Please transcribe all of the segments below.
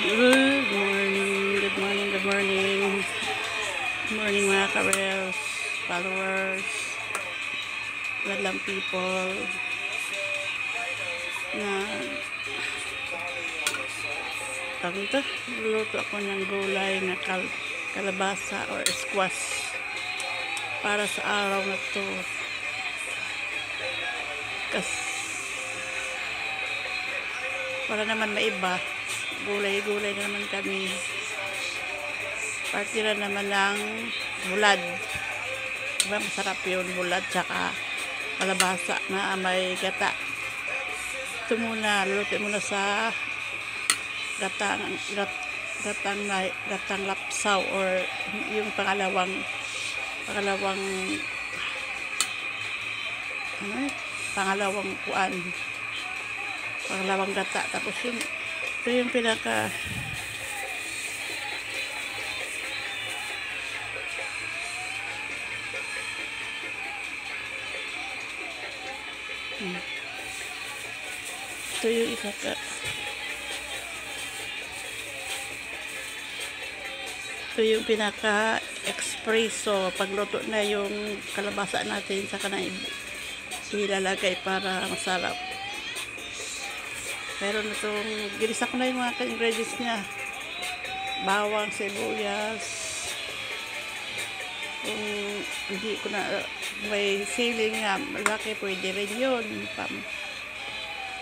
Good morning, good morning, good morning. Good morning mga ka-Reels, followers, madlang people na luluto ako ng gulay na kalabasa or squash para sa araw na to. Para naman maiba, gulay-gulay na naman kami. Partira naman ng bulad. Diba masarap yun, bulad tsaka kalabasa na may gata. Ito muna, luluto muna sa gatang lapsaw or yung pangalawang pangalawang gata. Tapos ito yung pinaka ito yung pinaka espresso. Pagluto na yung kalabasa natin, saka na ilalagay para masarap. Pero itong ginisa ko na yung mga ingredients niya, bawang, sibuyas. Kung hindi ko na may siling nga malaki, pwede rin yun.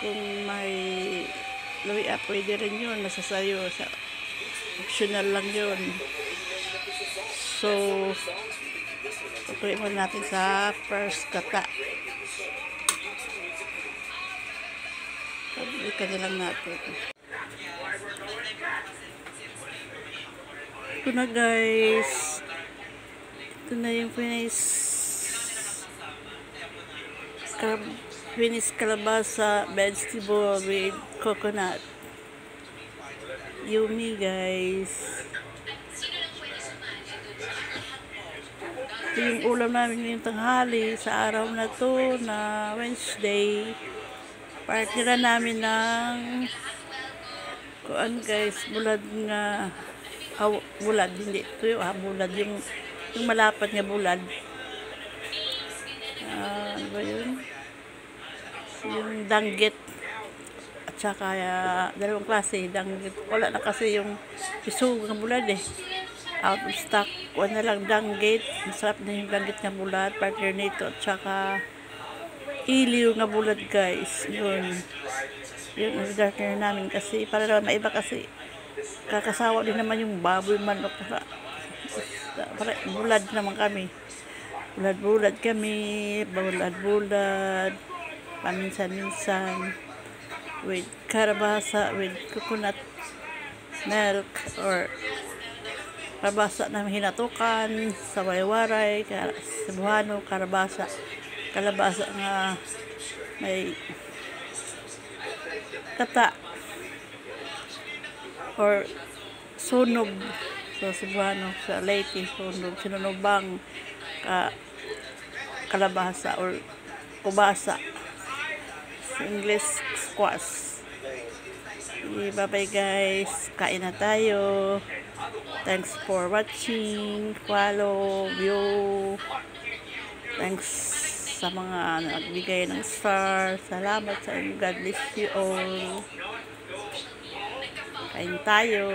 Kung may luya, pwede rin yun. Nasa sayo, optional lang yun. So tutuloy mo natin sa first gata. Balikan na lang natin. Ito na guys. Ito na yung finished kalabasa vegetable with coconut. Yummy guys. Ito yung ulam namin ngayong tanghali sa araw na to na Wednesday. Partira namin ng kuan guys, bulad nga bulad, hindi ito yung bulad, yung malapad nga bulad. Ano ba yun? Yung danggit at saka dalawang klase danggit. Wala na kasi yung pisog nga bulad out of stock. Kuan na lang danggit. Masarap na yung danggit nga bulad, partner nito, at saka iliw nga bulad guys. Yun order namin kasi para naman maiba, kasi kakasawa din naman yung baboy, manok, para bulad naman kami. Bulad paminsan-minsan with kalabasa, with coconut milk or kalabasa na hinatukan sa waray-waray, Cebuano, kalabasa nga may kata or sunog sa Cebuano, sa Leyte, sinunobang kalabasa or kubasa, sa English squash. Bye-bye guys, kain na tayo. Thanks for watching, follow, view. Thanks sa mga nagbigay ng star. Salamat sa inyo. God bless you all. Kain tayo.